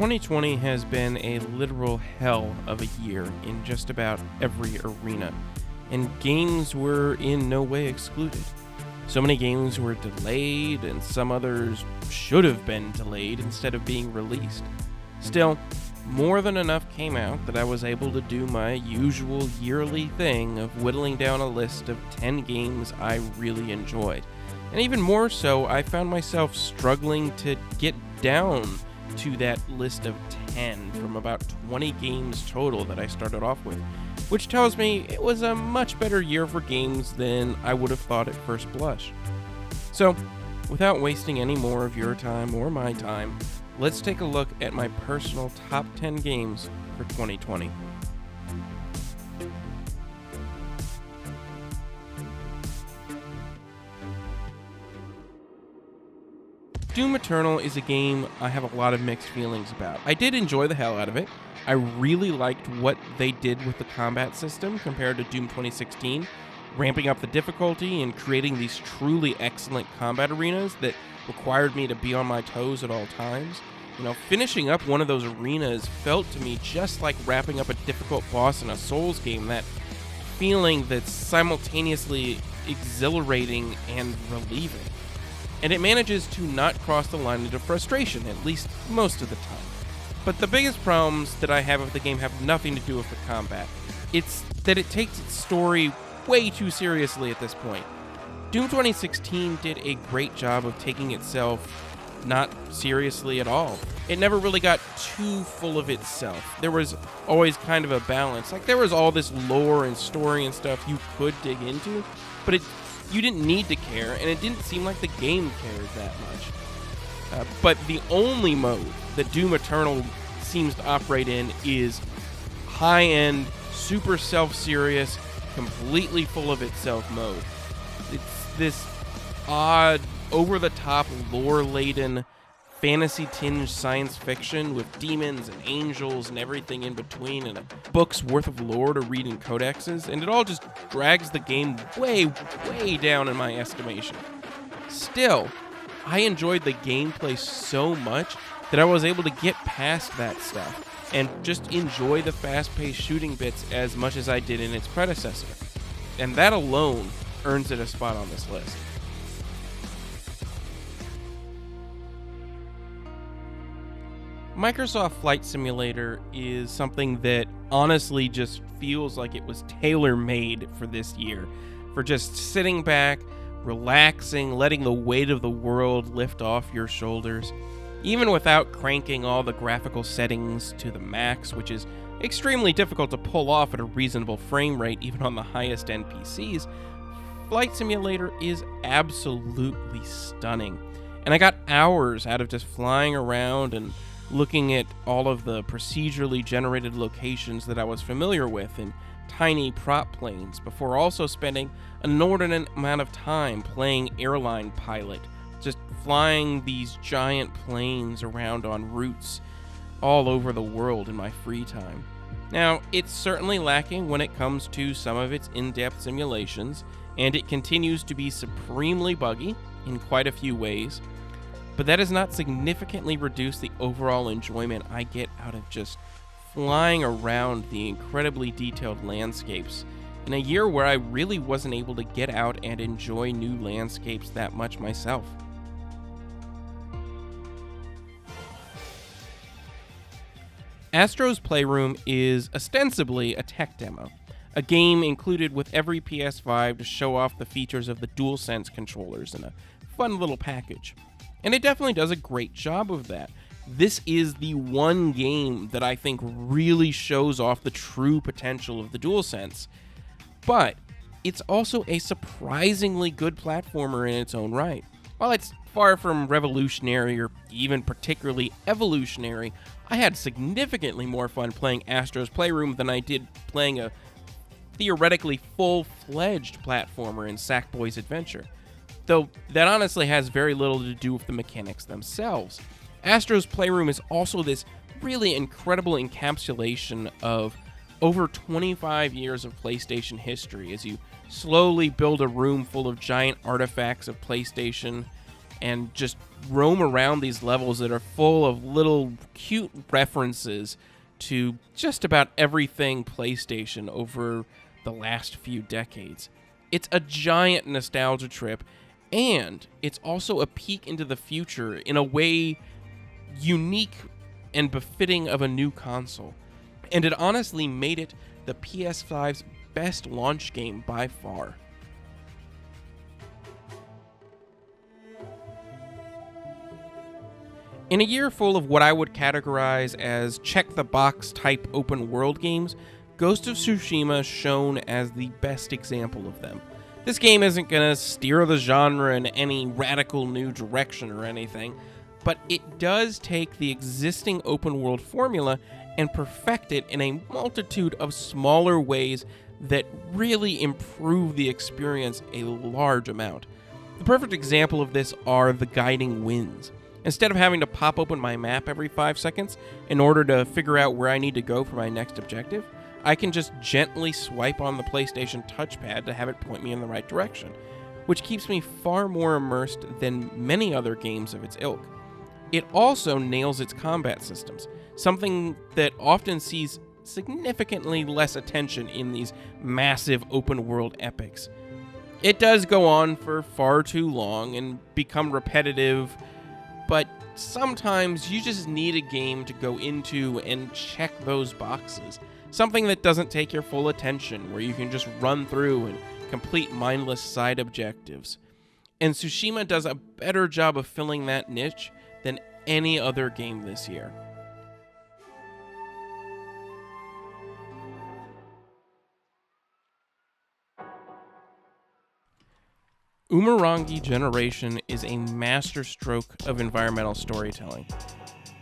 2020 has been a literal hell of a year in just about every arena, and games were in no way excluded. So many games were delayed, and some others should have been delayed instead of being released. Still, more than enough came out that I was able to do my usual yearly thing of whittling down a list of 10 games I really enjoyed. And even more so, I found myself struggling to get down to that list of 10 from about 20 games total that I started off with, which tells me it was a much better year for games than I would have thought at first blush. So, without wasting any more of your time or my time, let's take a look at my personal top 10 games for 2020. Doom Eternal is a game I have a lot of mixed feelings about. I did enjoy the hell out of it. I really liked what they did with the combat system compared to Doom 2016, ramping up the difficulty and creating these truly excellent combat arenas that required me to be on my toes at all times. Finishing up one of those arenas felt to me just like wrapping up a difficult boss in a Souls game, that feeling that's simultaneously exhilarating and relieving. And it manages to not cross the line into frustration, at least most of the time. But the biggest problems that I have with the game have nothing to do with the combat. It's that it takes its story way too seriously at this point. Doom 2016 did a great job of taking itself not seriously at all. It never really got too full of itself. There was always kind of a balance. Like, there was all this lore and story and stuff you could dig into, but you didn't need to care, and it didn't seem like the game cared that much. But the only mode that Doom Eternal seems to operate in is high-end, super self-serious, completely full of itself mode. It's this odd, over-the-top, lore-laden, fantasy-tinged science fiction with demons and angels and everything in between, and a book's worth of lore to read in codexes, and it all just drags the game way, way down in my estimation. Still, I enjoyed the gameplay so much that I was able to get past that stuff and just enjoy the fast-paced shooting bits as much as I did in its predecessor. And that alone earns it a spot on this list. Microsoft Flight Simulator is something that honestly just feels like it was tailor-made for this year, for just sitting back, relaxing, letting the weight of the world lift off your shoulders, even without cranking all the graphical settings to the max, which is extremely difficult to pull off at a reasonable frame rate even on the highest end PCs. Flight Simulator is absolutely stunning, and I got hours out of just flying around and looking at all of the procedurally generated locations that I was familiar with in tiny prop planes, before also spending an inordinate amount of time playing airline pilot, just flying these giant planes around on routes all over the world in my free time. Now, it's certainly lacking when it comes to some of its in-depth simulations, and it continues to be supremely buggy in quite a few ways, but that has not significantly reduced the overall enjoyment I get out of just flying around the incredibly detailed landscapes in a year where I really wasn't able to get out and enjoy new landscapes that much myself. Astro's Playroom is ostensibly a tech demo, a game included with every PS5 to show off the features of the DualSense controllers in a fun little package. And it definitely does a great job of that. This is the one game that I think really shows off the true potential of the DualSense. But it's also a surprisingly good platformer in its own right. While it's far from revolutionary or even particularly evolutionary, I had significantly more fun playing Astro's Playroom than I did playing a theoretically full-fledged platformer in Sackboy's Adventure. Though that honestly has very little to do with the mechanics themselves. Astro's Playroom is also this really incredible encapsulation of over 25 years of PlayStation history as you slowly build a room full of giant artifacts of PlayStation and just roam around these levels that are full of little cute references to just about everything PlayStation over the last few decades. It's a giant nostalgia trip, and it's also a peek into the future in a way unique and befitting of a new console. And it honestly made it the PS5's best launch game by far. In a year full of what I would categorize as check-the-box type open-world games, Ghost of Tsushima shone as the best example of them. This game isn't going to steer the genre in any radical new direction or anything, but it does take the existing open-world formula and perfect it in a multitude of smaller ways that really improve the experience a large amount. The perfect example of this are the guiding winds. Instead of having to pop open my map every 5 seconds in order to figure out where I need to go for my next objective, I can just gently swipe on the PlayStation touchpad to have it point me in the right direction, which keeps me far more immersed than many other games of its ilk. It also nails its combat systems, something that often sees significantly less attention in these massive open-world epics. It does go on for far too long and become repetitive, but sometimes you just need a game to go into and check those boxes. Something that doesn't take your full attention, where you can just run through and complete mindless side objectives. And Tsushima does a better job of filling that niche than any other game this year. Umurangi Generation is a masterstroke of environmental storytelling.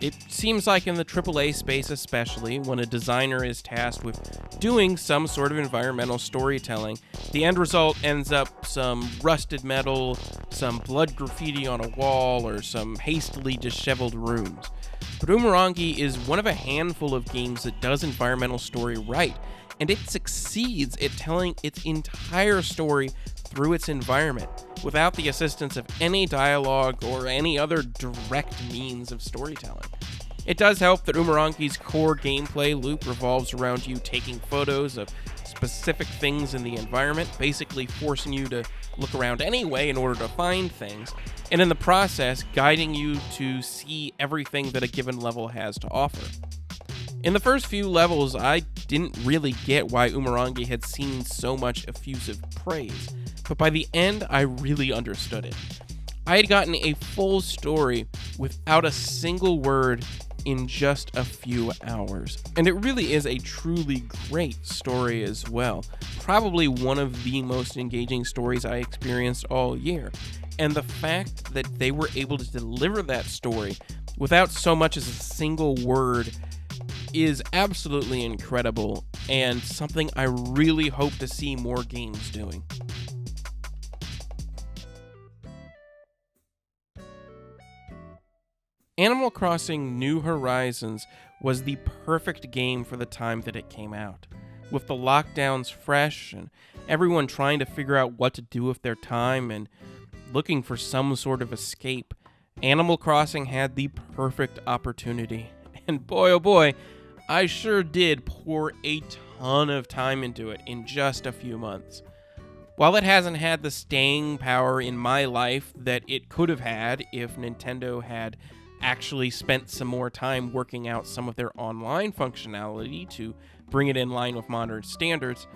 It seems like in the AAA space especially, when a designer is tasked with doing some sort of environmental storytelling, the end result ends up some rusted metal, some blood graffiti on a wall, or some hastily disheveled rooms. But Umurangi is one of a handful of games that does environmental story right, and it succeeds at telling its entire story through its environment, without the assistance of any dialogue or any other direct means of storytelling. It does help that Umurangi's core gameplay loop revolves around you taking photos of specific things in the environment, basically forcing you to look around anyway in order to find things, and in the process, guiding you to see everything that a given level has to offer. In the first few levels, I didn't really get why Umurangi had seen so much effusive praise, but by the end, I really understood it. I had gotten a full story without a single word in just a few hours. And it really is a truly great story as well. Probably one of the most engaging stories I experienced all year. And the fact that they were able to deliver that story without so much as a single word is absolutely incredible, and something I really hope to see more games doing. Animal Crossing New Horizons was the perfect game for the time that it came out. With the lockdowns fresh and everyone trying to figure out what to do with their time and looking for some sort of escape, Animal Crossing had the perfect opportunity. And boy, oh boy, I sure did pour a ton of time into it in just a few months. While it hasn't had the staying power in my life that it could have had if Nintendo had actually spent some more time working out some of their online functionality to bring it in line with modern standards,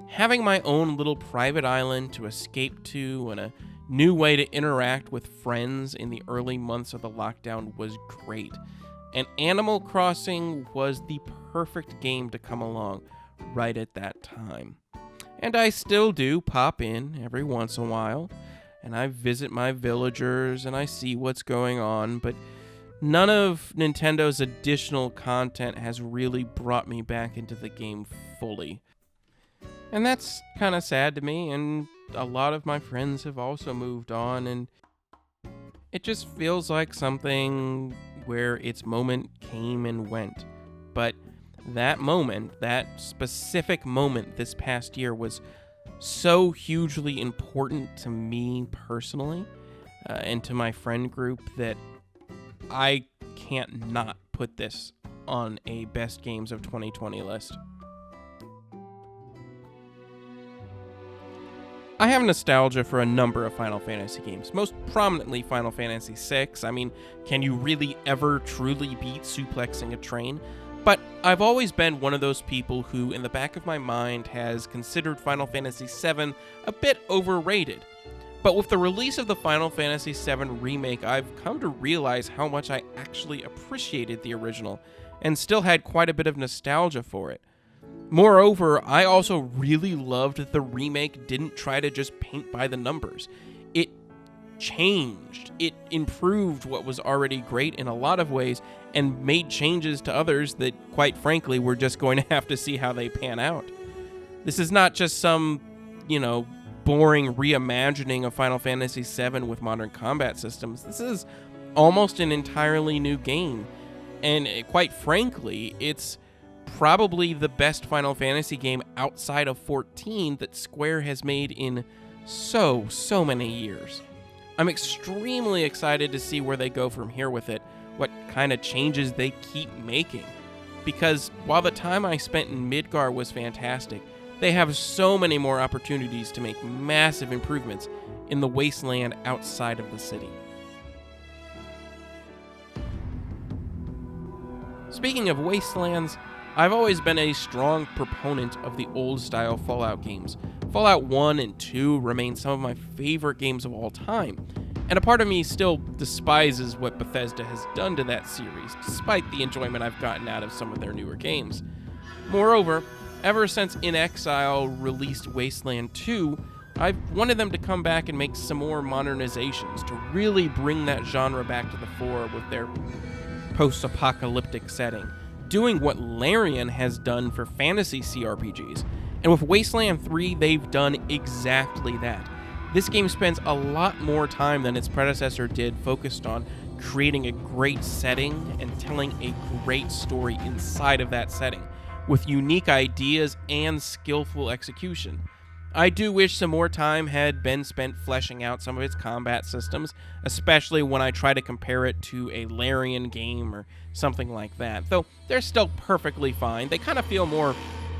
having my own little private island to escape to and a new way to interact with friends in the early months of the lockdown was great. And Animal Crossing was the perfect game to come along right at that time. And I still do pop in every once in a while, and I visit my villagers and I see what's going on, but none of Nintendo's additional content has really brought me back into the game fully. And that's kind of sad to me, and a lot of my friends have also moved on, and it just feels like something where its moment came and went. But that moment, that specific moment this past year was so hugely important to me personally and to my friend group that I can't not put this on a best games of 2020 list. I have nostalgia for a number of Final Fantasy games, most prominently Final Fantasy VI. I mean, can you really ever truly beat suplexing a train? But I've always been one of those people who, in the back of my mind, has considered Final Fantasy VII a bit overrated. But with the release of the Final Fantasy VII Remake, I've come to realize how much I actually appreciated the original, and still had quite a bit of nostalgia for it. Moreover, I also really loved that the remake didn't try to just paint by the numbers. It changed. It improved what was already great in a lot of ways and made changes to others that, quite frankly, we're just going to have to see how they pan out. This is not just some, boring reimagining of Final Fantasy VII with modern combat systems. This is almost an entirely new game. And quite frankly, it's probably the best Final Fantasy game outside of 14 that Square has made in so many years. I'm extremely excited to see where they go from here with it, what kind of changes they keep making. Because while the time I spent in Midgar was fantastic, they have so many more opportunities to make massive improvements in the wasteland outside of the city. Speaking of wastelands, I've always been a strong proponent of the old-style Fallout games. Fallout 1 and 2 remain some of my favorite games of all time, and a part of me still despises what Bethesda has done to that series, despite the enjoyment I've gotten out of some of their newer games. Moreover, ever since In Exile released Wasteland 2, I've wanted them to come back and make some more modernizations to really bring that genre back to the fore with their post-apocalyptic setting, doing what Larian has done for fantasy CRPGs. And with Wasteland 3, they've done exactly that. This game spends a lot more time than its predecessor did focused on creating a great setting and telling a great story inside of that setting, with unique ideas and skillful execution. I do wish some more time had been spent fleshing out some of its combat systems, especially when I try to compare it to a Larian game or something like that, though they're still perfectly fine. They kind of feel more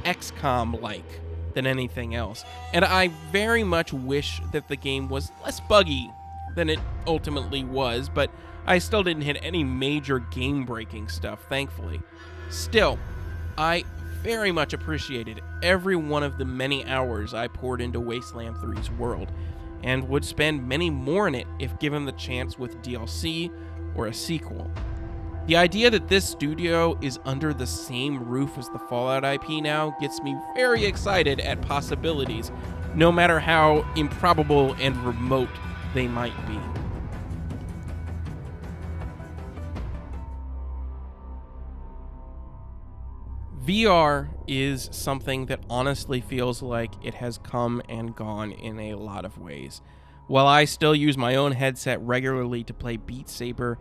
XCOM-like than anything else, and I very much wish that the game was less buggy than it ultimately was, but I still didn't hit any major game-breaking stuff, thankfully. Still, I very much appreciated every one of the many hours I poured into Wasteland 3's world, and would spend many more in it if given the chance with DLC or a sequel. The idea that this studio is under the same roof as the Fallout IP now gets me very excited at possibilities, no matter how improbable and remote they might be. VR is something that honestly feels like it has come and gone in a lot of ways. While I still use my own headset regularly to play Beat Saber,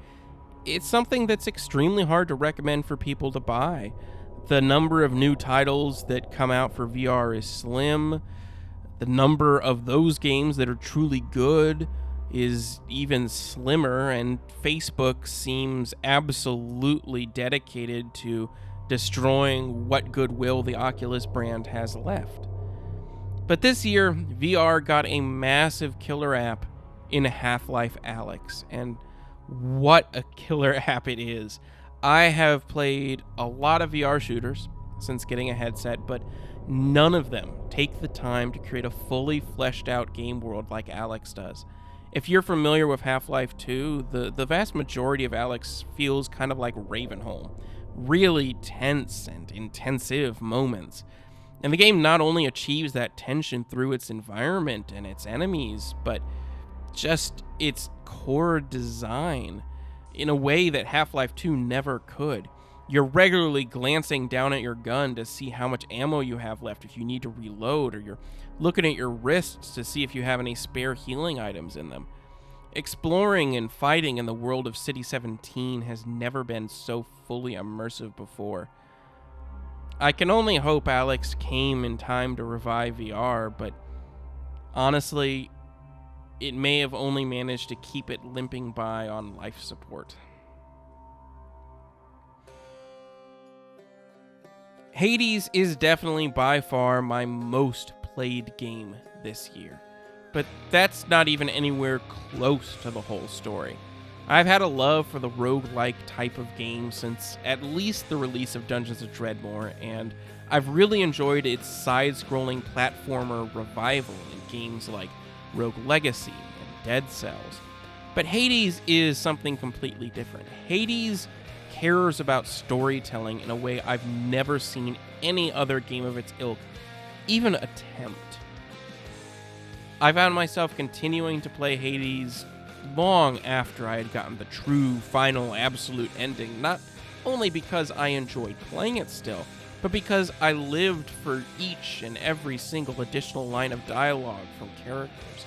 it's something that's extremely hard to recommend for people to buy. The number of new titles that come out for VR is slim. The number of those games that are truly good is even slimmer, and Facebook seems absolutely dedicated to destroying what goodwill the Oculus brand has left. But this year, VR got a massive killer app in Half-Life Alyx, and what a killer app it is. I have played a lot of VR shooters since getting a headset, but none of them take the time to create a fully fleshed out game world like Alyx does. If you're familiar with Half-Life 2, the vast majority of Alyx feels kind of like Ravenholm. Really tense and intensive moments. And the game not only achieves that tension through its environment and its enemies, but just its core design in a way that Half-Life 2 never could. You're regularly glancing down at your gun to see how much ammo you have left if you need to reload, or you're looking at your wrists to see if you have any spare healing items in them. Exploring and fighting in the world of City 17 has never been so fully immersive before. I can only hope Alyx came in time to revive VR, but honestly, it may have only managed to keep it limping by on life support. Hades is definitely by far my most played game this year, but that's not even anywhere close to the whole story. I've had a love for the roguelike type of game since at least the release of Dungeons & Dreadmore, and I've really enjoyed its side-scrolling platformer revival in games like Rogue Legacy and Dead Cells. But Hades is something completely different. Hades cares about storytelling in a way I've never seen any other game of its ilk even attempt. I found myself continuing to play Hades long after I had gotten the true, final, absolute ending, not only because I enjoyed playing it still, but because I lived for each and every single additional line of dialogue from characters.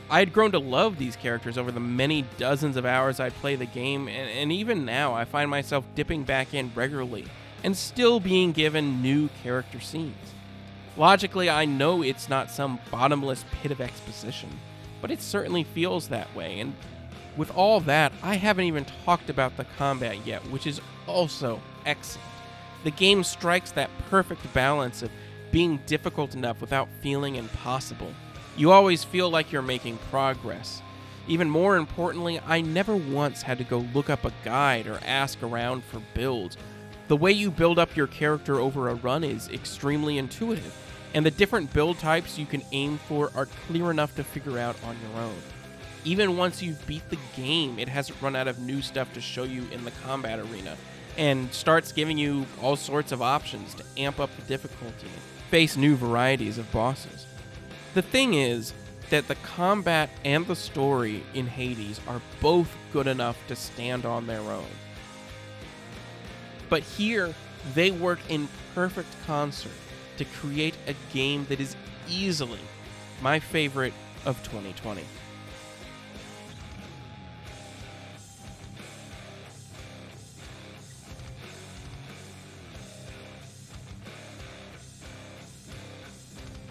I had grown to love these characters over the many dozens of hours I'd play the game, and even now I find myself dipping back in regularly and still being given new character scenes. Logically, I know it's not some bottomless pit of exposition, but it certainly feels that way, and with all that, I haven't even talked about the combat yet, which is also excellent. The game strikes that perfect balance of being difficult enough without feeling impossible. You always feel like you're making progress. Even more importantly, I never once had to go look up a guide or ask around for builds. The way you build up your character over a run is extremely intuitive, and the different build types you can aim for are clear enough to figure out on your own. Even once you've beat the game, it hasn't run out of new stuff to show you in the combat arena, and starts giving you all sorts of options to amp up the difficulty and face new varieties of bosses. The thing is that the combat and the story in Hades are both good enough to stand on their own. But here, they work in perfect concert to create a game that is easily my favorite of 2020.